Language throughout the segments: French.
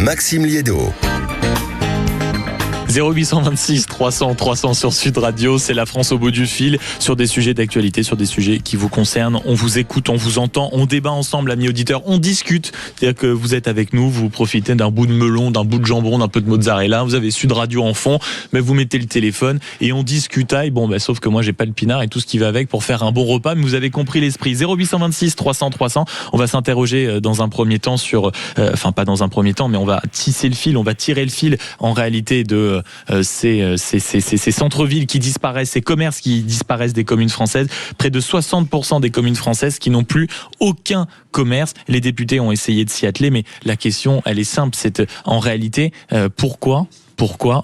Maxime Liédot. 0826 300 300 sur Sud Radio, c'est la France au bout du fil, sur des sujets d'actualité, sur des sujets qui vous concernent. On vous écoute, on vous entend, on débat ensemble, amis auditeurs, on discute. C'est-à-dire que vous êtes avec nous, vous profitez d'un bout de melon, d'un bout de jambon, d'un peu de mozzarella, vous avez Sud Radio en fond, mais vous mettez le téléphone et on discutaille. Sauf que moi j'ai pas le pinard et tout ce qui va avec pour faire un bon repas, mais vous avez compris l'esprit. 0826 300 300, on va s'interroger dans un premier temps sur, pas dans un premier temps, mais on va tisser le fil, on va tirer le fil en réalité de ces centres-villes qui disparaissent, ces commerces qui disparaissent des communes françaises. Près de 60% des communes françaises qui n'ont plus aucun commerce. Les députés ont essayé de s'y atteler, mais la question, elle est simple. C'est en réalité, pourquoi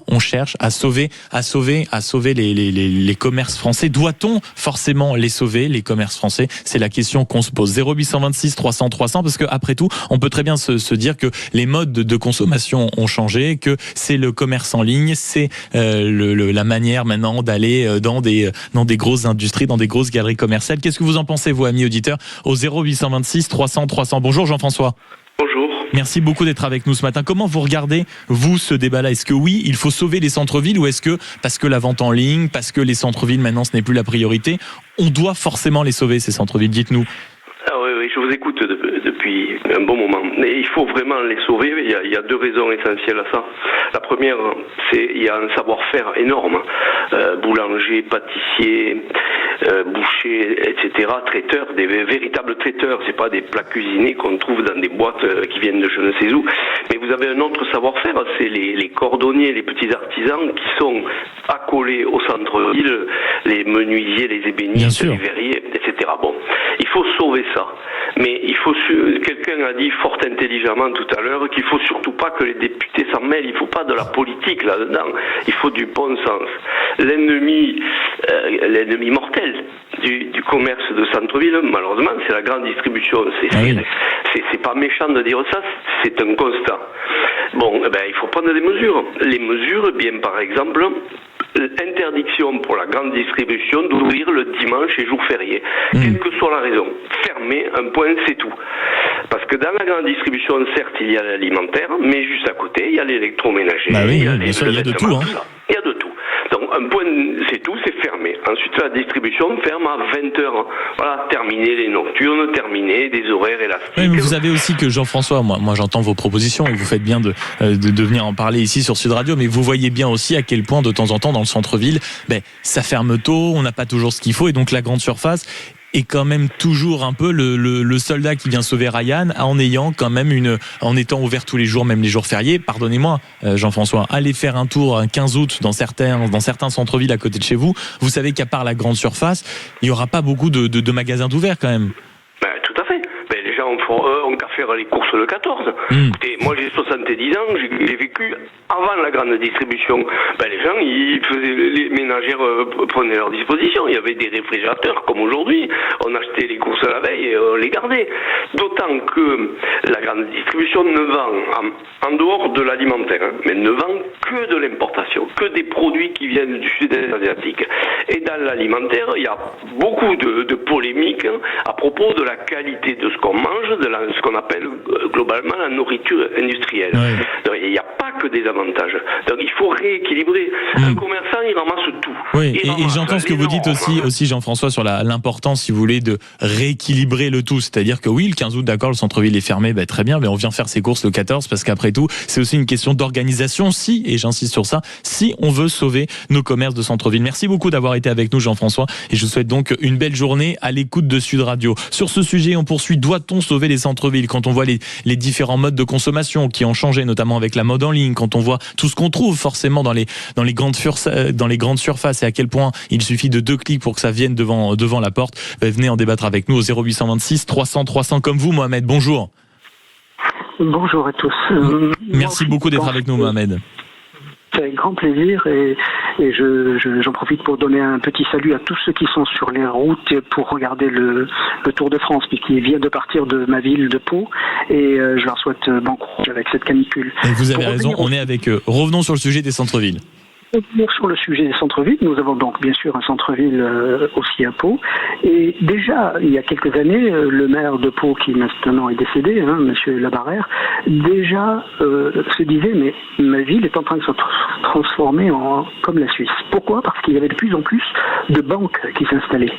on cherche à sauver les commerces français? Doit-on forcément les sauver, les commerces français? C'est la question qu'on se pose. 0826 300 300, parce que après tout, on peut très bien se dire que les modes de consommation ont changé, que c'est le commerce en ligne, c'est la manière maintenant d'aller dans des grosses industries, dans des grosses galeries commerciales. Qu'est-ce que vous en pensez, vous, amis auditeurs, au 0826 300 300? Bonjour Jean-François. Bonjour. Merci beaucoup d'être avec nous ce matin. Comment vous regardez, vous, ce débat-là? Est-ce que oui, il faut sauver les centres-villes, ou est-ce que, parce que la vente en ligne, parce que les centres-villes, maintenant, ce n'est plus la priorité, on doit forcément les sauver, ces centres-villes? Dites-nous. Ah oui, je vous écoute depuis un bon moment. Et il faut vraiment les sauver. Il y a deux raisons essentielles à ça. La première, c'est il y a un savoir-faire énorme. Boulanger, pâtissier, boucher, etc. Traiteurs, des véritables traiteurs. C'est pas des plats cuisinés qu'on trouve dans des boîtes qui viennent de je ne sais où. Mais vous avez un autre savoir-faire, c'est les cordonniers, les petits artisans qui sont accolés au centre-ville, les menuisiers, les ébénistes, les verriers, etc. Bon, il faut sauver ça. Mais quelqu'un a dit fort intelligemment tout à l'heure qu'il faut surtout pas que les députés s'en mêlent. Il faut pas de la politique là-dedans. Il faut du bon sens. L'ennemi mortel du commerce de centre-ville, malheureusement, c'est la grande distribution. C'est pas méchant de dire ça, c'est un constat. Bon, il faut prendre des mesures. Les mesures, par exemple, interdiction pour la grande distribution d'ouvrir le dimanche et jour férié. Quelle que soit la raison. Fermer, un point, c'est tout. Parce que dans la grande distribution, certes, il y a l'alimentaire, mais juste à côté, il y a l'électroménager. Il y a de tout. Il y a de tout. Donc, un point, c'est tout, c'est fermé. Ensuite, la distribution ferme à 20h. Voilà, terminer les nocturnes, terminer des horaires élastiques. Oui, mais vous savez aussi que Jean-François, moi j'entends vos propositions et vous faites bien de venir en parler ici sur Sud Radio, mais vous voyez bien aussi à quel point de temps en temps dans le centre-ville, ça ferme tôt, on n'a pas toujours ce qu'il faut, et donc la grande surface est quand même toujours un peu le soldat qui vient sauver Ryan, en ayant quand même en étant ouvert tous les jours, même les jours fériés. Pardonnez-moi, Jean-François, allez faire un tour un 15 août dans certains centres-villes à côté de chez vous. Vous savez qu'à part la grande surface, il n'y aura pas beaucoup de magasins d'ouverts quand même. Tout à fait. Les gens ont qu'à faire les courses le 14. Et moi j'ai 70 ans, j'ai vécu avant la grande distribution. Les gens, les ménagères prenaient leur disposition. Il y avait des réfrigérateurs comme aujourd'hui. On achetait les courses la veille et on les gardait. D'autant que la grande distribution ne vend en dehors de l'alimentaire, mais ne vend que de l'importation, que des produits qui viennent du sud-est asiatique. Et dans l'alimentaire, il y a beaucoup de polémiques à propos de la qualité de ce qu'on mange, de ce qu'on appelle globalement la nourriture industrielle. Donc, il n'y a pas que des avantages. Donc il faut rééquilibrer. Un commerçant, il ramasse tout. Oui, et j'entends ce que vous dites aussi Jean-François, sur l'importance, si vous voulez, de rééquilibrer le tout. C'est-à-dire que oui, le 15 août, d'accord, le centre-ville est fermé, très bien, mais on vient faire ses courses le 14, parce qu'après tout, c'est aussi une question d'organisation, et j'insiste sur ça, si on veut sauver nos commerces de centre-ville. Merci beaucoup d'avoir été avec nous, Jean-François, et je vous souhaite donc une belle journée à l'écoute de Sud Radio. Sur ce sujet, on poursuit. Doit-on sauver les centres-villes? Quand on voit les différents modes de consommation qui ont changé, notamment avec la mode en ligne, quand on voit tout ce qu'on trouve forcément dans les grandes surfaces, et à quel point il suffit de 2 clics pour que ça vienne devant la porte, venez en débattre avec nous au 0826 300 300 comme vous, Mohamed. Bonjour. Bonjour à tous. Merci beaucoup d'être avec nous, Mohamed. C'est avec grand plaisir et j'en profite pour donner un petit salut à tous ceux qui sont sur les routes pour regarder le Tour de France, qui vient de partir de ma ville de Pau, et je leur souhaite bon courage avec cette canicule. Et vous avez raison, on est avec eux. Revenons sur le sujet des centres-villes. revenir sur le sujet des centres-villes, nous avons donc bien sûr un centre-ville aussi à Pau. Et déjà, il y a quelques années, le maire de Pau, qui maintenant est décédé, Monsieur Labarrère, déjà se disait, mais ma ville est en train de se transformer comme la Suisse. Pourquoi ? Parce qu'il y avait de plus en plus de banques qui s'installaient.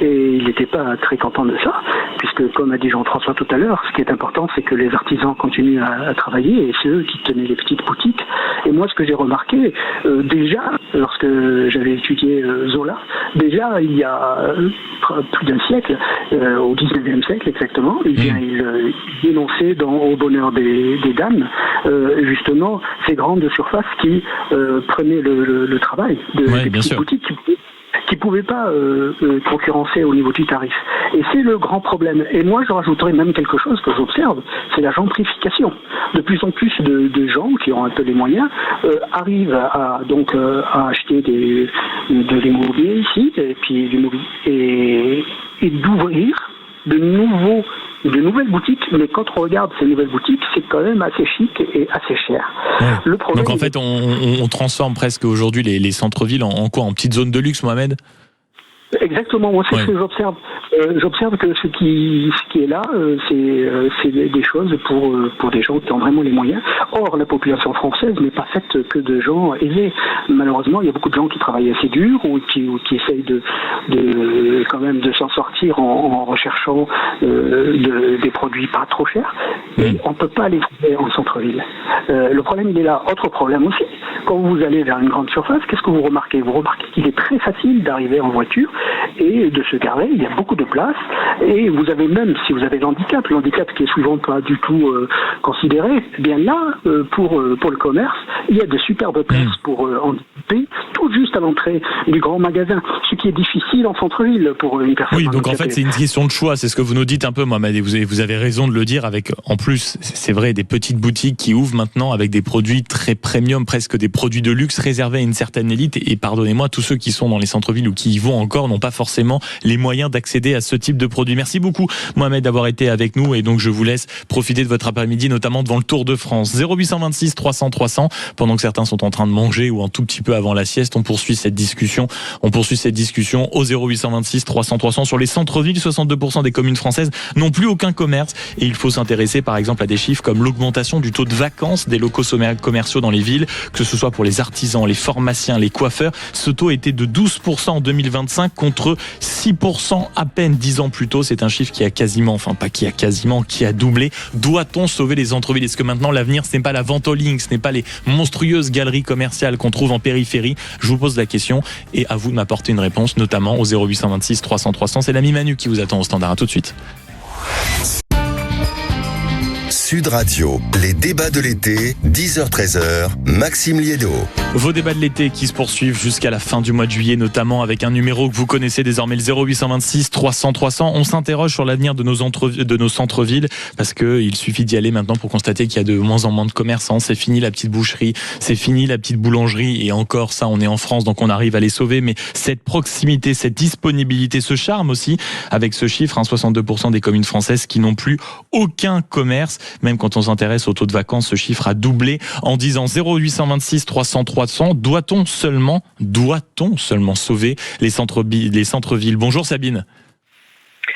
Et il n'était pas très content de ça, puisque comme a dit Jean-François tout à l'heure, ce qui est important, c'est que les artisans continuent à travailler, et c'est eux qui tenaient les petites boutiques. Et moi, ce que j'ai remarqué, déjà, lorsque j'avais étudié Zola, déjà, il y a plus d'un siècle, au 19e siècle exactement, il dénonçait au bonheur des dames, justement, ces grandes surfaces qui prenaient le travail des petites boutiques qui ne pouvaient pas concurrencer au niveau du tarif. Et c'est le grand problème. Et moi, je rajouterais même quelque chose que j'observe, c'est la gentrification. De plus en plus de gens qui ont un peu les moyens arrivent à acheter de l'immobilier ici, et puis et d'ouvrir de nouvelles boutiques, mais quand on regarde ces nouvelles boutiques, c'est quand même assez chic et assez cher. Ouais. Le problème, donc en fait, on transforme presque aujourd'hui les centres-villes en quoi ? En petites zones de luxe, Mohamed ? Exactement, moi c'est ce que j'observe. J'observe que ce qui est là, c'est des choses pour des gens qui ont vraiment les moyens. Or, la population française n'est pas faite que de gens aisés. Malheureusement, il y a beaucoup de gens qui travaillent assez dur ou qui essayent quand même de s'en sortir en recherchant des produits pas trop chers. Et on ne peut pas les trouver en centre-ville. Le problème, il est là. Autre problème aussi, quand vous allez vers une grande surface, qu'est-ce que vous remarquez ? Vous remarquez qu'il est très facile d'arriver en voiture et de se garer, il y a beaucoup de place, et vous avez même, si vous avez l'handicap qui est souvent pas du tout considéré, eh bien là, pour le commerce, il y a de superbes places pour handicapés, tout juste à l'entrée du grand magasin, ce qui est difficile en centre-ville pour une personne handicapée. Donc en fait, c'est une question de choix, c'est ce que vous nous dites un peu, Mohamed, et vous avez raison de le dire, avec, en plus, c'est vrai, des petites boutiques qui ouvrent maintenant avec des produits très premium, presque des produits de luxe réservés à une certaine élite, et pardonnez-moi, tous ceux qui sont dans les centres-villes ou qui y vont encore n'ont pas forcément les moyens d'accéder à ce type de produit. Merci beaucoup, Mohamed, d'avoir été avec nous, et donc je vous laisse profiter de votre après-midi, notamment devant le Tour de France. 0826 300 300, pendant que certains sont en train de manger ou un tout petit peu avant la sieste, on poursuit cette discussion au 0826 300 300 sur les centres-villes. 62% des communes françaises n'ont plus aucun commerce, et il faut s'intéresser par exemple à des chiffres comme l'augmentation du taux de vacances des locaux commerciaux dans les villes, que ce soit pour les artisans, les pharmaciens, les coiffeurs. Ce taux était de 12% en 2025 contre 6% à peine 10 ans plus tôt. C'est un chiffre qui a doublé. Doit-on sauver les centres-villes ? Est-ce que maintenant l'avenir, ce n'est pas la vente en ligne, ce n'est pas les monstrueuses galeries commerciales qu'on trouve en périphérie ? Je vous pose la question, et à vous de m'apporter une réponse, notamment au 0826 300 300. C'est l'ami Manu qui vous attend au standard. À tout de suite. Sud Radio, les débats de l'été, 10h-13h, Maxime Liédo. Vos débats de l'été qui se poursuivent jusqu'à la fin du mois de juillet, notamment avec un numéro que vous connaissez désormais, le 0826 300 300. On s'interroge sur l'avenir de nos centres-villes, parce qu'il suffit d'y aller maintenant pour constater qu'il y a de moins en moins de commerçants. C'est fini la petite boucherie, c'est fini la petite boulangerie, et encore ça, on est en France, donc on arrive à les sauver. Mais cette proximité, cette disponibilité, ce charme aussi, avec ce chiffre, 62% des communes françaises qui n'ont plus aucun commerce. Même quand on s'intéresse au taux de vacances, ce chiffre a doublé en 10 ans. 0826 300 300. Doit-on seulement sauver les centres-villes ? Bonjour Sabine.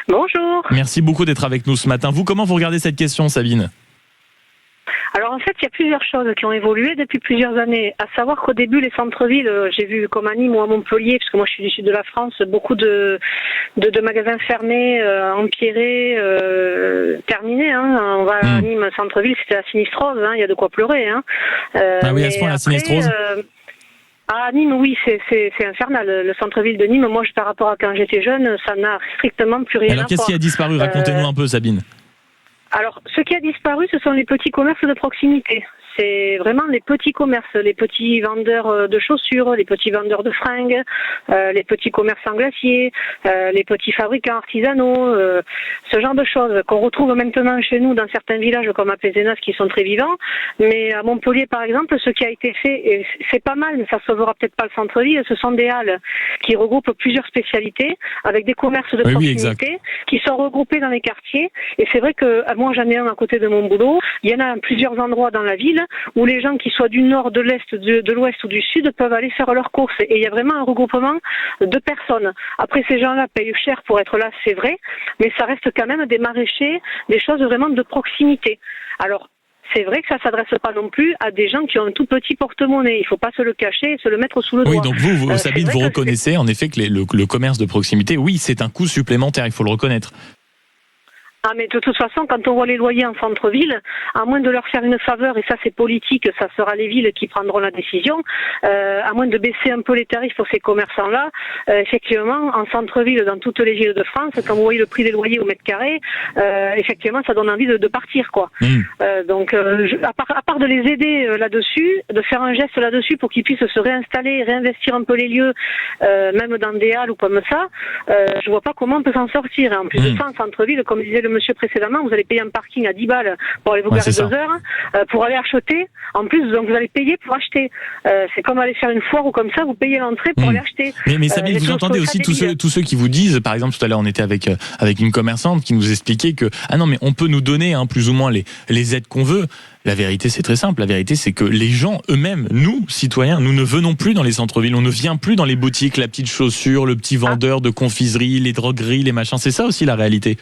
Bonjour. Merci beaucoup d'être avec nous ce matin. Comment vous regardez cette question, Sabine ? Alors en fait, il y a plusieurs choses qui ont évolué depuis plusieurs années. À savoir qu'au début, les centres-villes, j'ai vu comme à Nîmes ou à Montpellier, parce que moi je suis du sud de la France, beaucoup de magasins fermés, empierrés, terminés. On va à Nîmes, centre-ville, c'était la sinistrose, il y a de quoi pleurer. Ah oui, à ce point, la sinistrose à Nîmes, oui, c'est infernal. Le centre-ville de Nîmes, moi, par rapport à quand j'étais jeune, ça n'a strictement plus rien à voir. Alors qu'est-ce qui a disparu ? Racontez-nous un peu, Sabine. Alors, ce qui a disparu, ce sont les petits commerces de proximité. C'est vraiment les petits commerces, les petits vendeurs de chaussures, les petits vendeurs de fringues, les petits commerçants glaciers, les petits fabricants artisanaux, ce genre de choses qu'on retrouve maintenant chez nous dans certains villages comme à Pézenas qui sont très vivants. Mais à Montpellier, par exemple, ce qui a été fait, et c'est pas mal, mais ça sauvera peut-être pas le centre-ville, ce sont des halles qui regroupent plusieurs spécialités avec des commerces de proximité qui sont regroupés dans les quartiers. Et c'est vrai que moi, j'en ai un à côté de mon boulot. Il y en a plusieurs endroits dans la ville. où les gens qui soient du nord, de l'est, de l'ouest ou du sud peuvent aller faire leurs courses. Et il y a vraiment un regroupement de personnes. Après, ces gens-là payent cher pour être là, c'est vrai, mais ça reste quand même des maraîchers, des choses vraiment de proximité. Alors, c'est vrai que ça ne s'adresse pas non plus à des gens qui ont un tout petit porte-monnaie. Il ne faut pas se le cacher et se le mettre sous le doigt. Oui, donc vous Sabine, vous reconnaissez en effet que le commerce de proximité, oui, c'est un coût supplémentaire, il faut le reconnaître. Ah, mais de toute façon, quand on voit les loyers en centre-ville, à moins de leur faire une faveur, et ça c'est politique, ça sera les villes qui prendront la décision, à moins de baisser un peu les tarifs pour ces commerçants-là, effectivement, en centre-ville, dans toutes les villes de France, quand vous voyez le prix des loyers au mètre carré, effectivement, ça donne envie de partir, quoi. Donc, à part de les aider là-dessus, de faire un geste là-dessus pour qu'ils puissent se réinstaller, réinvestir un peu les lieux, même dans des halles ou comme ça, je vois pas comment on peut s'en sortir. Et en plus de ça, en centre-ville, comme disait le monsieur précédemment, vous allez payer un parking à 10 balles pour aller vous garer 2 heures, pour aller acheter. En plus, donc vous allez payer pour acheter. C'est comme aller faire une foire ou comme ça, vous payez l'entrée pour aller acheter. Mais Sabine, vous entendez aussi tous ceux qui vous disent, par exemple, tout à l'heure, on était avec une commerçante qui nous expliquait que, ah non, mais on peut nous donner plus ou moins les aides qu'on veut. La vérité, c'est très simple. La vérité, c'est que les gens eux-mêmes, nous, citoyens, nous ne venons plus dans les centres-villes. On ne vient plus dans les boutiques, la petite chaussure, le petit vendeur de confiserie, les drogueries, les machins. C'est ça aussi la réalité.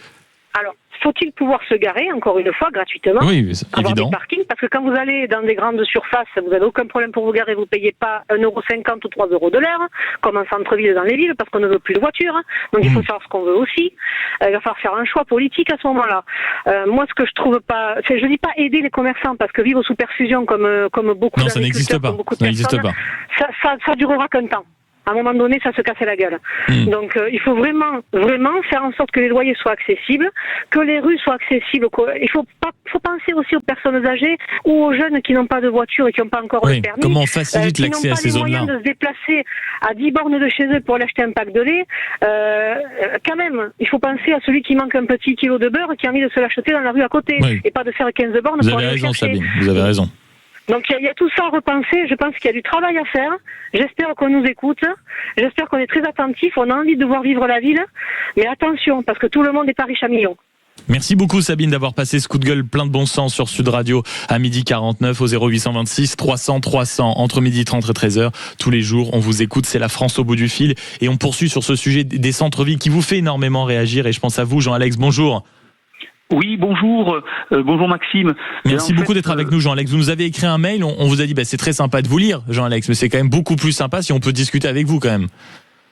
Alors, faut-il pouvoir se garer, encore une fois, gratuitement, avoir évident. des parkings, parce que quand vous allez dans des grandes surfaces, vous n'avez aucun problème pour vous garer, vous ne payez pas 1,50€ ou 3€ de l'heure, comme en centre-ville dans les villes, parce qu'on ne veut plus de voitures, donc il faut savoir ce qu'on veut aussi. Il va falloir faire un choix politique à ce moment-là. Moi, ce que je trouve pas, je dis pas aider les commerçants, parce que vivre sous perfusion comme beaucoup non, ça n'existe pas. Ça n'existe pas. Ça durera qu'un temps. À un moment donné, ça se cassait la gueule. Donc, il faut vraiment faire en sorte que les loyers soient accessibles, que les rues soient accessibles. Il faut penser aussi aux personnes âgées ou aux jeunes qui n'ont pas de voiture et qui n'ont pas encore le permis. Comment on facilite l'accès à ces zones-là ? Qui n'ont pas les moyens de se déplacer à 10 bornes de chez eux pour aller acheter un pack de lait. Quand même, il faut penser à celui qui manque un petit kilo de beurre et qui a envie de se l'acheter dans la rue à côté et pas de faire 15 bornes pour aller le chercher. Sabine, vous avez raison. Donc il y a tout ça à repenser, je pense qu'il y a du travail à faire, j'espère qu'on nous écoute, j'espère qu'on est très attentifs, on a envie de voir vivre la ville, mais attention, parce que tout le monde n'est pas riche à millions. Merci beaucoup Sabine d'avoir passé ce coup de gueule plein de bon sens sur Sud Radio à 12h49 au 0826 300 300 entre 12h30 et 13h. Tous les jours, on vous écoute, c'est la France au bout du fil et on poursuit sur ce sujet des centres-villes qui vous fait énormément réagir et je pense à vous Jean-Alex, bonjour. Oui, bonjour Maxime. Merci beaucoup d'être avec nous Jean-Alex. Vous nous avez écrit un mail, on vous a dit c'est très sympa de vous lire Jean-Alex, mais c'est quand même beaucoup plus sympa si on peut discuter avec vous quand même.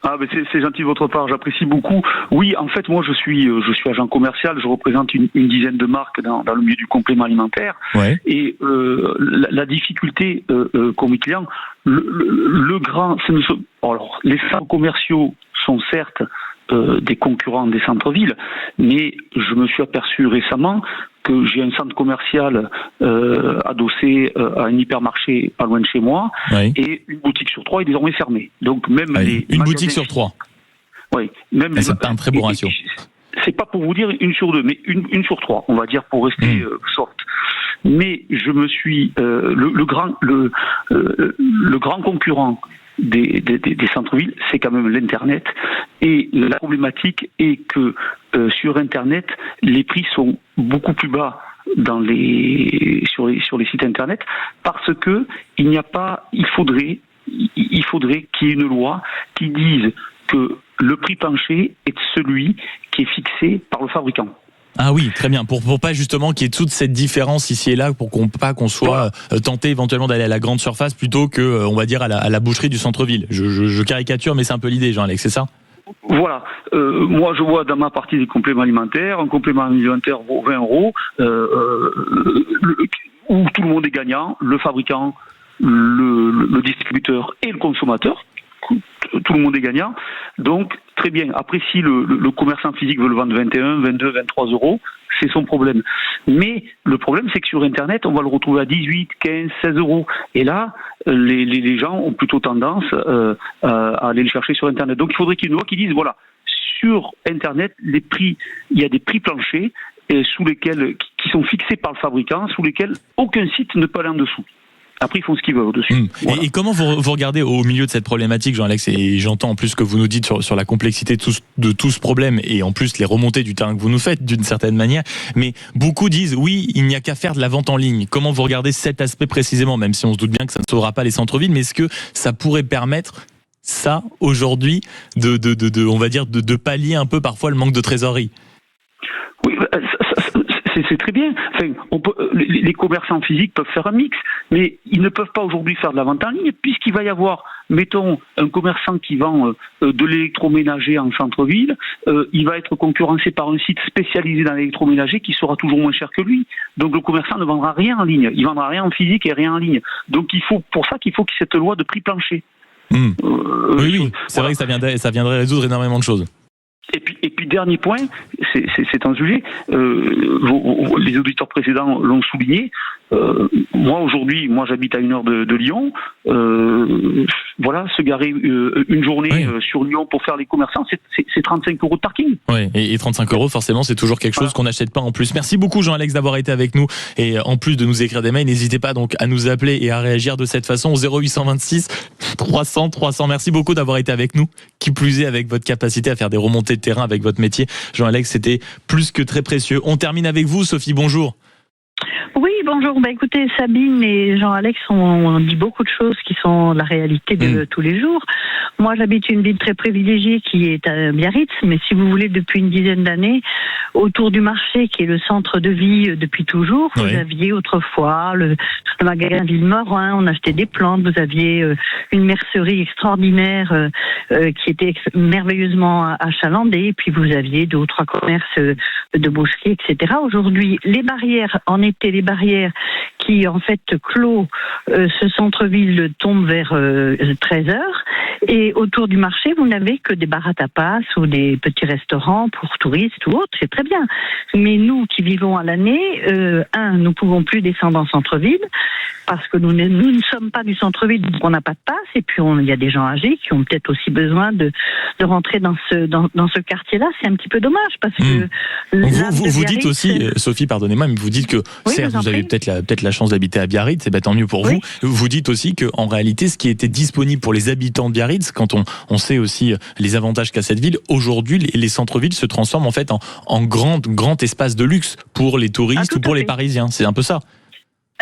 Ah ben c'est gentil de votre part, j'apprécie beaucoup. Oui, en fait moi je suis agent commercial, je représente une dizaine de marques dans le milieu du complément alimentaire. Ouais. Et la difficulté qu'ont mes clients, les centres commerciaux sont certes des concurrents des centres-villes, mais je me suis aperçu récemment que j'ai un centre commercial adossé à un hypermarché pas loin de chez moi, et une boutique sur 3 est désormais fermée. Donc même une boutique sur 3. Oui, même c'est pas un très bon ratio. C'est pas pour vous dire une sur 2, mais une sur 3, on va dire pour rester soft. Mais je me suis le grand concurrent des centres-villes, c'est quand même l'Internet. Et la problématique est que sur Internet, les prix sont beaucoup plus bas sur les sites Internet parce que il faudrait qu'il y ait une loi qui dise que le prix plancher est celui qui est fixé par le fabricant. Ah oui, très bien. Pour pas justement qu'il y ait toute cette différence ici et là, pour qu'on soit tenté éventuellement d'aller à la grande surface plutôt que, on va dire, à la boucherie du centre-ville. Je caricature, mais c'est un peu l'idée, Jean-Alex, c'est ça ? Voilà. Moi, je vois dans ma partie des compléments alimentaires, un complément alimentaire vaut 20 €, où tout le monde est gagnant, le fabricant, le distributeur et le consommateur. Tout le monde est gagnant. Donc, très bien. Après, si le commerçant physique veut le vendre 21, 22, 23 €, c'est son problème. Mais le problème, c'est que sur Internet, on va le retrouver à 18, 15, 16 €. Et là, les gens ont plutôt tendance à aller le chercher sur Internet. Donc, il faudrait qu'il y ait une loi qui dise, voilà, sur Internet, les prix, il y a des prix planchers qui sont fixés par le fabricant, sous lesquels aucun site ne peut aller en dessous. Après, ils font ce qu'ils veulent dessus. Voilà. Et comment vous regardez au milieu de cette problématique, Jean-Alex, et j'entends en plus ce que vous nous dites sur la complexité de tout ce problème, et en plus les remontées du terrain que vous nous faites d'une certaine manière, mais beaucoup disent oui, il n'y a qu'à faire de la vente en ligne. Comment vous regardez cet aspect précisément, même si on se doute bien que ça ne sauvera pas les centres-villes, mais est-ce que ça pourrait permettre ça aujourd'hui on va dire de pallier un peu parfois le manque de trésorerie? Oui, c'est très bien. Enfin, les commerçants physiques peuvent faire un mix, mais ils ne peuvent pas aujourd'hui faire de la vente en ligne, puisqu'il va y avoir, mettons, un commerçant qui vend de l'électroménager en centre-ville, il va être concurrencé par un site spécialisé dans l'électroménager qui sera toujours moins cher que lui. Donc le commerçant ne vendra rien en ligne, il vendra rien en physique et rien en ligne. Donc pour ça qu'il faut qu'il y ait cette loi de prix plancher. Oui, c'est vrai que ça viendrait résoudre énormément de choses. Et puis dernier point, c'est un sujet, les auditeurs précédents l'ont souligné, moi aujourd'hui, j'habite à 1 heure de Lyon, voilà, se garer une journée sur Lyon pour faire les commerçants, c'est 35 € de parking. Oui, et 35 € forcément, c'est toujours quelque chose qu'on n'achète pas en plus. Merci beaucoup Jean-Alex d'avoir été avec nous, et en plus de nous écrire des mails, n'hésitez pas donc à nous appeler et à réagir de cette façon au 0826 300 300. Merci beaucoup d'avoir été avec nous, qui plus est avec votre capacité à faire des remontées de terrain avec votre métier. Jean-Alex, c'était plus que très précieux. On termine avec vous, Sophie, bonjour. Oui, bonjour. Écoutez, Sabine et Jean-Alex ont dit beaucoup de choses qui sont la réalité de tous les jours. Moi, j'habite une ville très privilégiée qui est à Biarritz, mais si vous voulez, depuis une dizaine d'années, autour du marché, qui est le centre de vie depuis toujours, vous aviez autrefois le magasin Villemorin, on achetait des plantes, vous aviez une mercerie extraordinaire qui était merveilleusement achalandée, puis vous aviez 2 ou 3 commerces de boucherie, etc. Aujourd'hui, les barrières, en été, les barrières qui en fait clôt ce centre-ville tombent vers 13h, et autour du marché vous n'avez que des bars à tapas ou des petits restaurants pour touristes ou autres, c'est très bien, mais nous qui vivons à l'année, nous ne pouvons plus descendre en centre-ville parce que nous ne sommes pas du centre-ville, donc on n'a pas de passe, et puis il y a des gens âgés qui ont peut-être aussi besoin de rentrer dans ce quartier-là. C'est un petit peu dommage parce que vous dites aussi, Sophie, pardonnez-moi, mais vous dites que certes vous avez peut-être la chance d'habiter à Biarritz, c'est tant mieux pour vous. Vous dites aussi que en réalité, ce qui était disponible pour les habitants de Biarritz, quand on sait aussi les avantages qu'a cette ville, aujourd'hui les centres-villes se transforment en fait en grand espace de luxe pour les touristes ou pour les Parisiens. C'est un peu ça.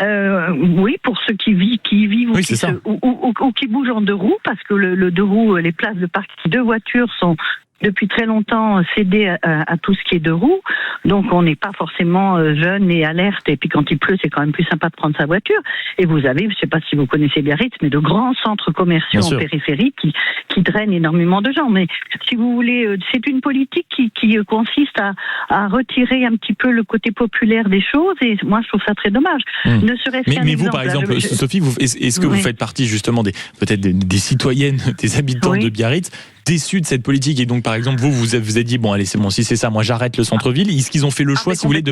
Oui, pour ceux qui vivent ou qui bougent en 2 roues, parce que le 2 roues, les places de parking de voitures sont depuis très longtemps cédé à tout ce qui est 2 roues, donc on n'est pas forcément jeune et alerte, et puis quand il pleut c'est quand même plus sympa de prendre sa voiture, et vous avez, je ne sais pas si vous connaissez Biarritz, mais de grands centres commerciaux en périphérie qui drainent énormément de gens, mais si vous voulez, c'est une politique qui consiste à retirer un petit peu le côté populaire des choses, et moi je trouve ça très dommage. Ne serait-ce qu'un mais exemple, vous par exemple, Sophie, est-ce que vous faites partie justement peut-être des citoyennes, des habitants de Biarritz déçus de cette politique, et donc par exemple vous êtes dit bon allez c'est bon, si c'est ça, moi j'arrête le centre-ville. Est-ce qu'ils ont fait le choix, si vous voulez,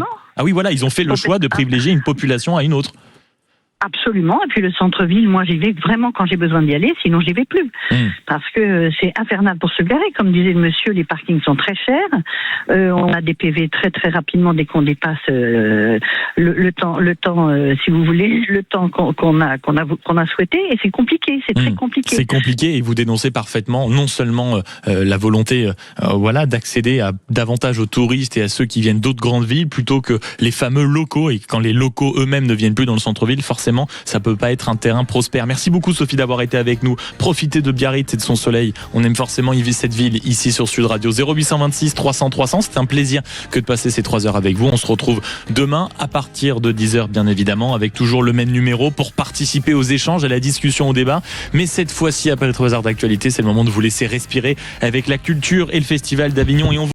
ils ont fait le choix de privilégier une population à une autre? Absolument, et puis le centre-ville, moi j'y vais vraiment quand j'ai besoin d'y aller, sinon j'y vais plus. Parce que c'est infernal pour se garer, comme disait le monsieur, les parkings sont très chers, on a des PV très très rapidement dès qu'on dépasse le temps, si vous voulez, le temps qu'on a souhaité, et c'est compliqué, c'est très compliqué. C'est compliqué, et vous dénoncez parfaitement non seulement la volonté d'accéder à davantage aux touristes et à ceux qui viennent d'autres grandes villes plutôt que les fameux locaux, et quand les locaux eux-mêmes ne viennent plus dans le centre-ville, forcément ça peut pas être un terrain prospère. Merci beaucoup Sophie d'avoir été avec nous. Profitez de Biarritz et de son soleil. On aime forcément y vivre cette ville ici sur Sud Radio. 0826 300 300. C'est un plaisir que de passer ces 3 heures avec vous. On se retrouve demain à partir de 10h bien évidemment, avec toujours le même numéro pour participer aux échanges, à la discussion, au débat. Mais cette fois-ci, après les 3 heures d'actualité, c'est le moment de vous laisser respirer avec la culture et le Festival d'Avignon, et on